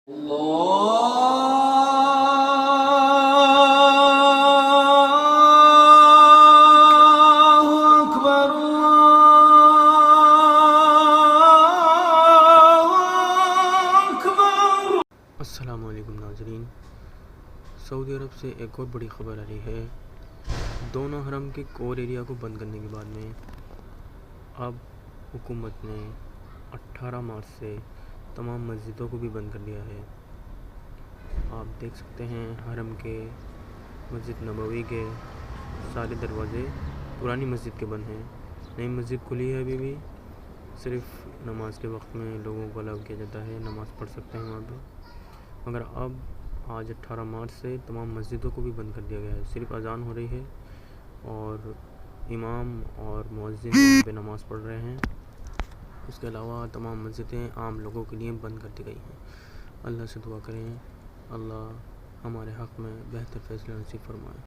السلام علیکم ناظرین، سعودی عرب سے ایک اور بڑی خبر آ رہی ہے۔ دونوں حرم کے کور ایریا کو بند کرنے کے بعد میں اب حکومت نے 18 مارچ سے تمام مسجدوں کو بھی بند کر دیا ہے۔ آپ دیکھ سکتے ہیں حرم کے، مسجد نبوی کے سارے دروازے پرانی مسجد کے بند ہیں۔ نئی مسجد کھلی ہے ابھی بھی، صرف نماز کے وقت میں لوگوں کو الاؤ کیا جاتا ہے، نماز پڑھ سکتے ہیں وہاں پہ، مگر اب آج 18 مارچ سے تمام مسجدوں کو بھی بند کر دیا گیا ہے۔ صرف اذان ہو رہی ہے اور امام اور مؤذن وہاں پہ نماز پڑھ رہے ہیں، اس کے علاوہ تمام مسجدیں عام لوگوں کے لیے بند کر دی گئی ہیں۔ اللہ سے دعا کریں اللہ ہمارے حق میں بہتر فیصلہ نصیب فرمائے۔